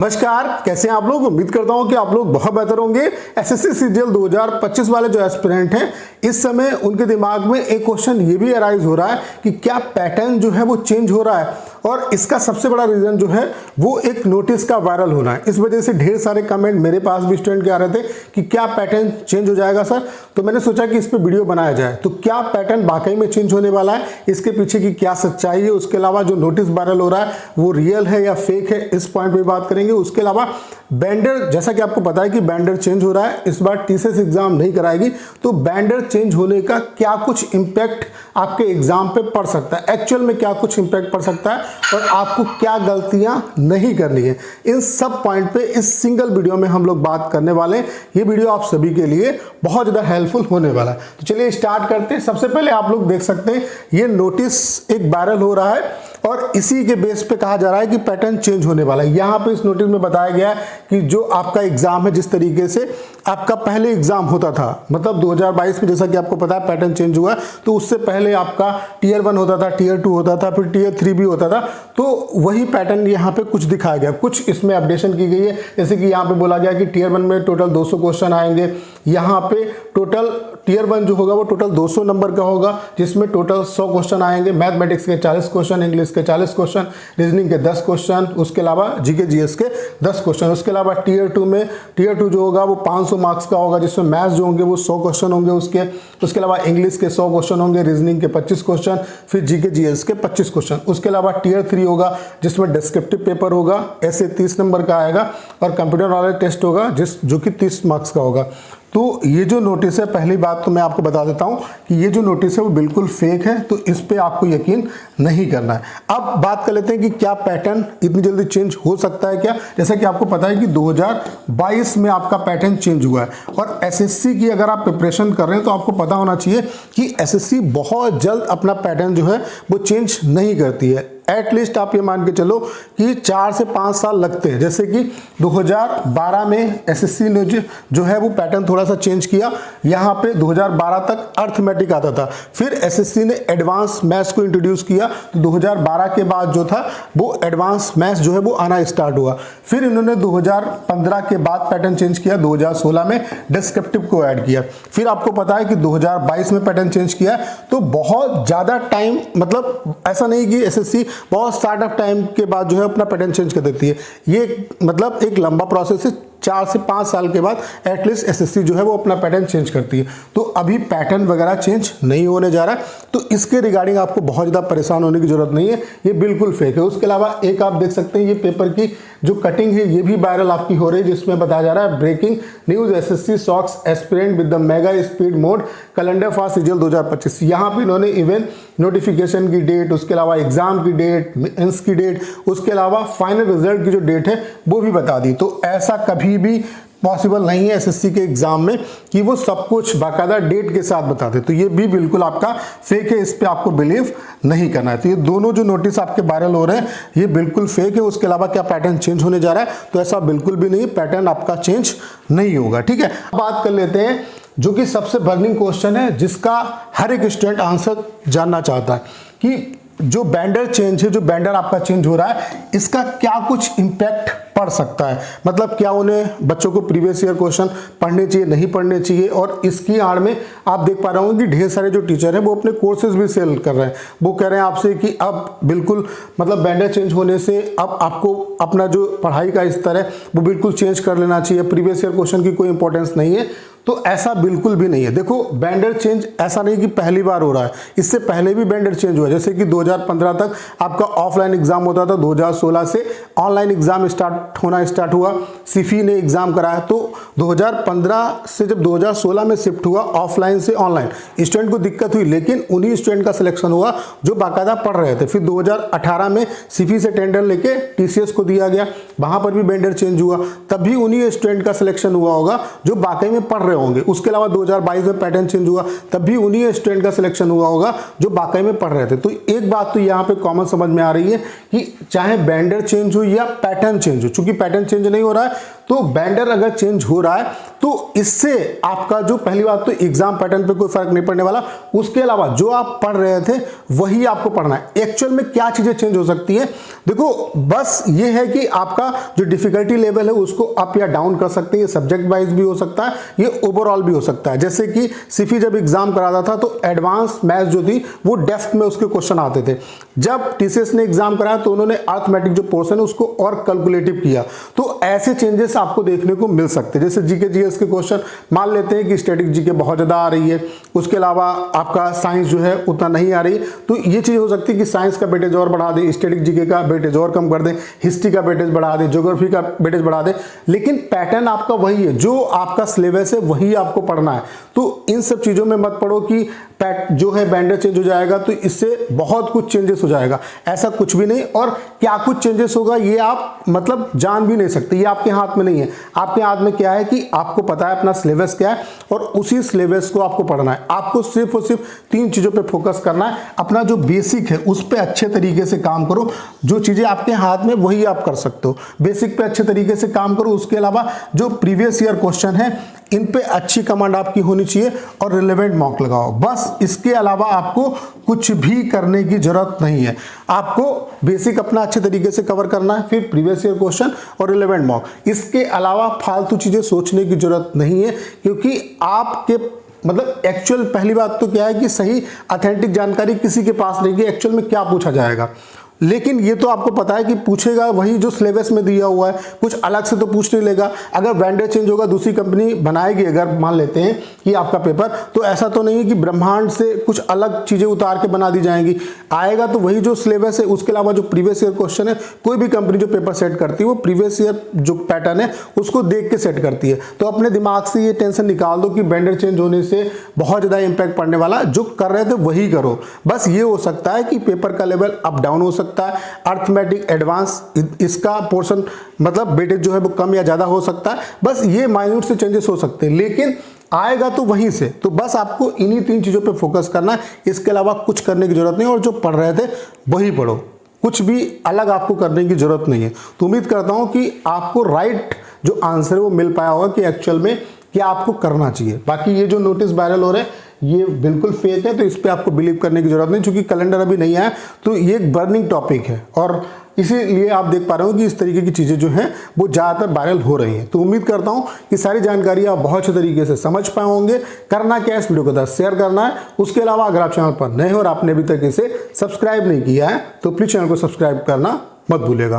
नमस्कार, कैसे हैं आप लोग। उम्मीद करता हूं कि आप लोग बहुत बेहतर होंगे। एसएससी सीजीएल 2025 वाले जो एस्पिरेंट हैं, इस समय उनके दिमाग में एक क्वेश्चन ये भी अराइज हो रहा है कि क्या पैटर्न जो है वो चेंज हो रहा है, और इसका सबसे बड़ा रीजन जो है वो एक नोटिस का वायरल होना है। इस वजह से ढेर सारे कमेंट मेरे पास भी स्टूडेंट के आ रहे थे कि क्या पैटर्न चेंज हो जाएगा सर। तो मैंने सोचा कि इस पर वीडियो बनाया जाए। तो क्या पैटर्न वाकई में चेंज होने वाला है, इसके पीछे की क्या सच्चाई है, उसके अलावा जो नोटिस वायरल हो रहा है वो रियल है या फेक है, इस पॉइंट पे बात करेंगे। उसके अलावा बैंडर, जैसा कि आपको पता है कि बैंडर चेंज हो रहा है, इस बार टीसीएस एग्जाम नहीं कराएगी, तो बैंडर चेंज होने का क्या कुछ इंपैक्ट आपके एग्जाम पे पड़ सकता है, एक्चुअल में क्या कुछ इंपैक्ट पड़ सकता है, और आपको क्या गलतियां नहीं करनी है, इन सब पॉइंट पे इस सिंगल वीडियो में हम लोग बात करने वाले हैं। ये वीडियो आप सभी के लिए बहुत ज्यादा हेल्पफुल होने वाला है। तो चलिए स्टार्ट करते हैं। सबसे पहले आप लोग देख सकते हैं ये नोटिस एक वायरल हो रहा है और इसी के बेस पे कहा जा रहा है कि पैटर्न चेंज होने वाला है। यहाँ पे इस नोटिस में बताया गया है कि जो आपका एग्जाम है, जिस तरीके से आपका पहले एग्जाम होता था, मतलब 2022 में जैसा कि आपको पता है पैटर्न चेंज हुआ, तो उससे पहले आपका टीयर 1 होता था, टीयर 2 होता था, फिर टीयर 3 भी होता था। तो वही पैटर्न यहाँ पे कुछ दिखाया गया, कुछ इसमें अपडेशन की गई है। जैसे कि यहाँ पे बोला गया कि टीयर 1 में टोटल 200 क्वेश्चन आएंगे। यहाँ पे टोटल टीयर 1 जो होगा वो टोटल 200 नंबर का होगा, जिसमें टोटल 100 क्वेश्चन आएंगे। मैथमेटिक्स के 40 क्वेश्चन, इंग्लिश के 40 क्वेश्चन, रीजनिंग के 10 क्वेश्चन, उसके अलावा जीके जीएस के 10 क्वेश्चन। उसके अलावा टीयर 2 में टीयर 2 जो होगा वो 500 मार्क्स का होगा, जिसमें मैथ्स जो होंगे वो 100 क्वेश्चन होंगे उसके अलावा इंग्लिश के 100 क्वेश्चन होंगे, रीजनिंग के 25 क्वेश्चन, फिर जीके जीएस के 25 क्वेश्चन। उसके अलावा टीयर 3 होगा जिसमें डिस्क्रिप्टिव पेपर होगा, ऐसे 30 नंबर का आएगा, और कंप्यूटर नॉलेज टेस्ट होगा जो कि 30 मार्क्स का होगा। तो ये जो नोटिस है, पहली बात तो मैं आपको बता देता हूं कि ये जो नोटिस है वो बिल्कुल फेक है, तो इस पे आपको यकीन नहीं करना है। अब बात कर लेते हैं कि क्या पैटर्न इतनी जल्दी चेंज हो सकता है क्या। जैसा कि आपको पता है कि 2022 में आपका पैटर्न चेंज हुआ है, और एसएससी की अगर आप प्रिपरेशन कर रहे हैं तो आपको पता होना चाहिए कि एसएससी बहुत जल्द अपना पैटर्न जो है वो चेंज नहीं करती है। एटलीस्ट आप ये मान के चलो कि 4 से 5 साल लगते हैं। जैसे कि 2012 में एसएससी ने जो है वो पैटर्न थोड़ा सा चेंज किया। यहाँ पे 2012 तक अर्थमेटिक आता था, फिर एसएससी ने एडवांस मैथ्स को इंट्रोड्यूस किया, तो 2012 के बाद जो था वो एडवांस मैथ्स जो है वो आना स्टार्ट हुआ। फिर इन्होंने 2015 के बाद पैटर्न चेंज किया, 2016 में डिस्क्रिप्टिव को ऐड किया। फिर आपको पता है कि 2022 में पैटर्न चेंज किया। तो बहुत ज़्यादा टाइम, मतलब ऐसा नहीं कि एसएससी बहुत स्टार्ट ऑफ टाइम के बाद जो है अपना पैटर्न चेंज कर देती है। ये मतलब एक लंबा प्रोसेस है, 4 से 5 साल के बाद एटलीस्ट एसएससी जो है वो अपना पैटर्न चेंज करती है। तो अभी पैटर्न वगैरह चेंज नहीं होने जा रहा है, तो इसके रिगार्डिंग आपको बहुत ज़्यादा परेशान होने की जरूरत नहीं है, ये बिल्कुल फेक है। उसके अलावा एक आप देख सकते हैं ये पेपर की जो कटिंग है ये भी वायरल आपकी हो रही है, जिसमें बताया जा रहा है breaking news, SSC shocks aspirant with the mega speed mode calendar for CGL 2025। यहाँ पे इन्होंने इवन नोटिफिकेशन की डेट, उसके अलावा एग्जाम की डेट, मेंस की डेट, उसके अलावा फाइनल रिजल्ट की जो डेट है वो भी बता दी। तो ऐसा कभी भी पॉसिबल नहीं है एसएससी के एग्जाम में कि वो सब कुछ बाकायदा डेट के साथ बता दे, तो ये भी बिल्कुल आपका फेक है, इस पे आपको बिलीव नहीं करना है। तो ये दोनों जो नोटिस आपके वायरल हो रहे हैं ये बिल्कुल फेक है। उसके अलावा क्या पैटर्न चेंज होने जा रहा है, तो ऐसा बिल्कुल भी नहीं, पैटर्न आपका चेंज नहीं होगा। ठीक है, बात कर लेते हैं जो कि सबसे बर्निंग क्वेश्चन है, जिसका हर एक स्टूडेंट आंसर जानना चाहता है कि जो बैंडर चेंज है, जो बैंडर आपका चेंज हो रहा है, इसका क्या कुछ इंपैक्ट पड़ सकता है। मतलब क्या उन्हें बच्चों को प्रीवियस ईयर क्वेश्चन पढ़ने चाहिए, नहीं पढ़ने चाहिए। और इसकी आड़ में आप देख पा रहे होंगे कि ढेर सारे जो टीचर हैं वो अपने कोर्सेज भी सेल कर रहे हैं। वो कह रहे हैं आपसे कि अब बिल्कुल मतलब बैंडर चेंज होने से अब आपको अपना जो पढ़ाई का स्तर है वो बिल्कुल चेंज कर लेना चाहिए, प्रीवियस ईयर क्वेश्चन की कोई इंपॉर्टेंस नहीं है। तो ऐसा बिल्कुल भी नहीं है। देखो, बैंडर चेंज ऐसा नहीं कि पहली बार हो रहा है, इससे पहले भी बैंडर चेंज हुआ है। जैसे कि 2015 तक आपका ऑफलाइन एग्जाम होता था, 2016 से ऑनलाइन एग्जाम होना स्टार्ट हुआ, सिफी ने एग्जाम कराया। तो 2015 से जब 2016 में शिफ्ट हुआ ऑफलाइन से ऑनलाइन, स्टूडेंट को दिक्कत हुई, लेकिन उन्हीं स्टूडेंट का सिलेक्शन हुआ जो बाकायदा पढ़ रहे थे। फिर 2018 में सिफी से टेंडर लेके टीसीएस को दिया गया, वहां पर भी बैंडर चेंज हुआ, तब भी उन्हीं स्टूडेंट का सिलेक्शन हुआ होगा जो वाकई में पढ़ रहे होंगे। उसके अलावा 2022 में पैटर्न चेंज हुआ, तब भी उन्हीं स्टूडेंट का सिलेक्शन हुआ होगा जो वाकई में पढ़ रहे थे। तो एक बात तो यहाँ पे कॉमन समझ में आ रही है कि चाहे बैंडर चेंज हो या पैटर्न चेंज हो, चूंकि पैटर्न चेंज नहीं हो रहा है तो बेंडर अगर चेंज हो रहा है तो इससे आपका जो पहली बात तो एग्जाम पैटर्न पे कोई फर्क नहीं पड़ने वाला, उसके अलावा जो आप पढ़ रहे थे वही आपको पढ़ना है। एक्चुअल में क्या चीजें चेंज हो सकती है, देखो बस ये है कि आपका जो डिफिकल्टी लेवल है उसको अप या डाउन कर सकते हैं। ये सब्जेक्ट वाइज भी हो सकता है, ये ओवरऑल भी हो सकता है। जैसे कि सिफी जब एग्जाम कराता था तो एडवांस मैथ्स जो थी वो डेप्थ में उसके क्वेश्चन आते थे। जब टीसीएस ने एग्जाम कराया तो उन्होंने अर्थमेटिक जो पोर्शन है उसको और कैलकुलेटिव किया। तो ऐसे चेंजेस आपको देखने को मिल सकते हैं। जैसे जीके जीएस के क्वेश्चन मान लेते हैं कि स्टैटिक जीके बहुत ज्यादा आ रही है, उसके अलावा आपका साइंस जो है उतना नहीं आ रही, तो ये चीज हो सकती है कि साइंस का वेटेज और बढ़ा दें, स्टैटिक जीके का वेटेज और कम कर दें, हिस्ट्री का वेटेज बढ़ा दें, ज्योग्राफी का वेटेज बढ़ा दें। लेकिन पैटर्न आपका वही है, जो आपका सिलेबस है वही आपको पढ़ना है। तो इन सब चीजों में मत पढ़ो कि जो है बेंडर चेंज हो जाएगा तो इससे बहुत कुछ चेंजेस हो जाएगा, ऐसा कुछ भी नहीं। और क्या कुछ चेंजेस होगा ये आप मतलब जान भी नहीं सकते, ये आपके हाथ में नहीं है। आपके हाथ में क्या है कि आपको पता है अपना सिलेबस क्या है और उसी सिलेबस को आपको पढ़ना है। आपको सिर्फ और सिर्फ 3 चीजों पे फोकस करना है। अपना जो बेसिक है उस पे अच्छे तरीके से काम करो, जो चीजें आपके हाथ में वही आप कर सकते हो। बेसिक पे अच्छे तरीके से काम करो, उसके अलावा जो प्रीवियस ईयर क्वेश्चन है इन पे अच्छी कमांड आपकी होनी चाहिए और रिलेवेंट मॉक लगाओ। बस इसके अलावा आपको कुछ भी करने की जरूरत नहीं है। आपको बेसिक अपना अच्छे तरीके से कवर करना है, फिर प्रीवियस ईयर क्वेश्चन और रिलेवेंट मॉक। इसके अलावा फालतू चीजें सोचने की जरूरत नहीं है, क्योंकि आपके मतलब एक्चुअल पहली बात तो क्या है कि सही ऑथेंटिक जानकारी किसी के पास नहीं है एक्चुअल में क्या पूछा जाएगा। लेकिन ये तो आपको पता है कि पूछेगा वही जो सिलेबस में दिया हुआ है, कुछ अलग से तो पूछ नहीं लेगा। अगर वेंडर चेंज होगा, दूसरी कंपनी बनाएगी, अगर मान लेते हैं कि आपका पेपर, तो ऐसा तो नहीं है कि ब्रह्मांड से कुछ अलग चीजें उतार के बना दी जाएंगी। आएगा तो वही जो सिलेबस है, उसके अलावा जो प्रीवियस ईयर क्वेश्चन है, कोई भी कंपनी जो पेपर सेट करती है वो प्रीवियस ईयर जो पैटर्न है उसको देख के सेट करती है। तो अपने दिमाग से ये टेंशन निकाल दो कि वेंडर चेंज होने से बहुत ज्यादा इंपैक्ट पड़ने वाला, जो कर रहे थे वही करो। बस ये हो सकता है कि पेपर का लेवल अप डाउन हो सकता है, अर्थमेटिक एडवांस इसका पोर्शन मतलब वेटेज जो है वो कम या ज्यादा हो सकता है। बस ये माइन्यूट से चेंजेस हो सकते हैं, लेकिन आएगा तो वहीं से। तो बस आपको इन्हीं 3 चीजों पे फोकस करना है, इसके अलावा कुछ करने की जरूरत नहीं। और जो पढ़ रहे थे वही पढ़ो, कुछ भी अलग आपको करने की जरूरत नहीं है। तो उम्मीद करता हूं कि आपको राइट जो आंसर है वो मिल पाया होगा कि एक्चुअल में क्या आपको करना चाहिए। बाकी ये जो नोटिस वायरल हो रहे हैं ये बिल्कुल फेक है, तो इस पे आपको बिलीव करने की जरूरत नहीं, क्योंकि कैलेंडर अभी नहीं आया। तो ये एक बर्निंग टॉपिक है और इसीलिए आप देख पा रहे हो कि इस तरीके की चीजें जो हैं वो ज्यादातर वायरल हो रही हैं। तो उम्मीद करता हूं कि सारी जानकारी आप बहुत अच्छे तरीके से समझ पाए होंगे। करना क्या है, इस वीडियो को शेयर करना है। उसके अलावा अगर आप चैनल पर नए हो और आपने अभी तक इसे सब्सक्राइब नहीं किया है तो प्लीज चैनल को सब्सक्राइब करना मत भूलिएगा।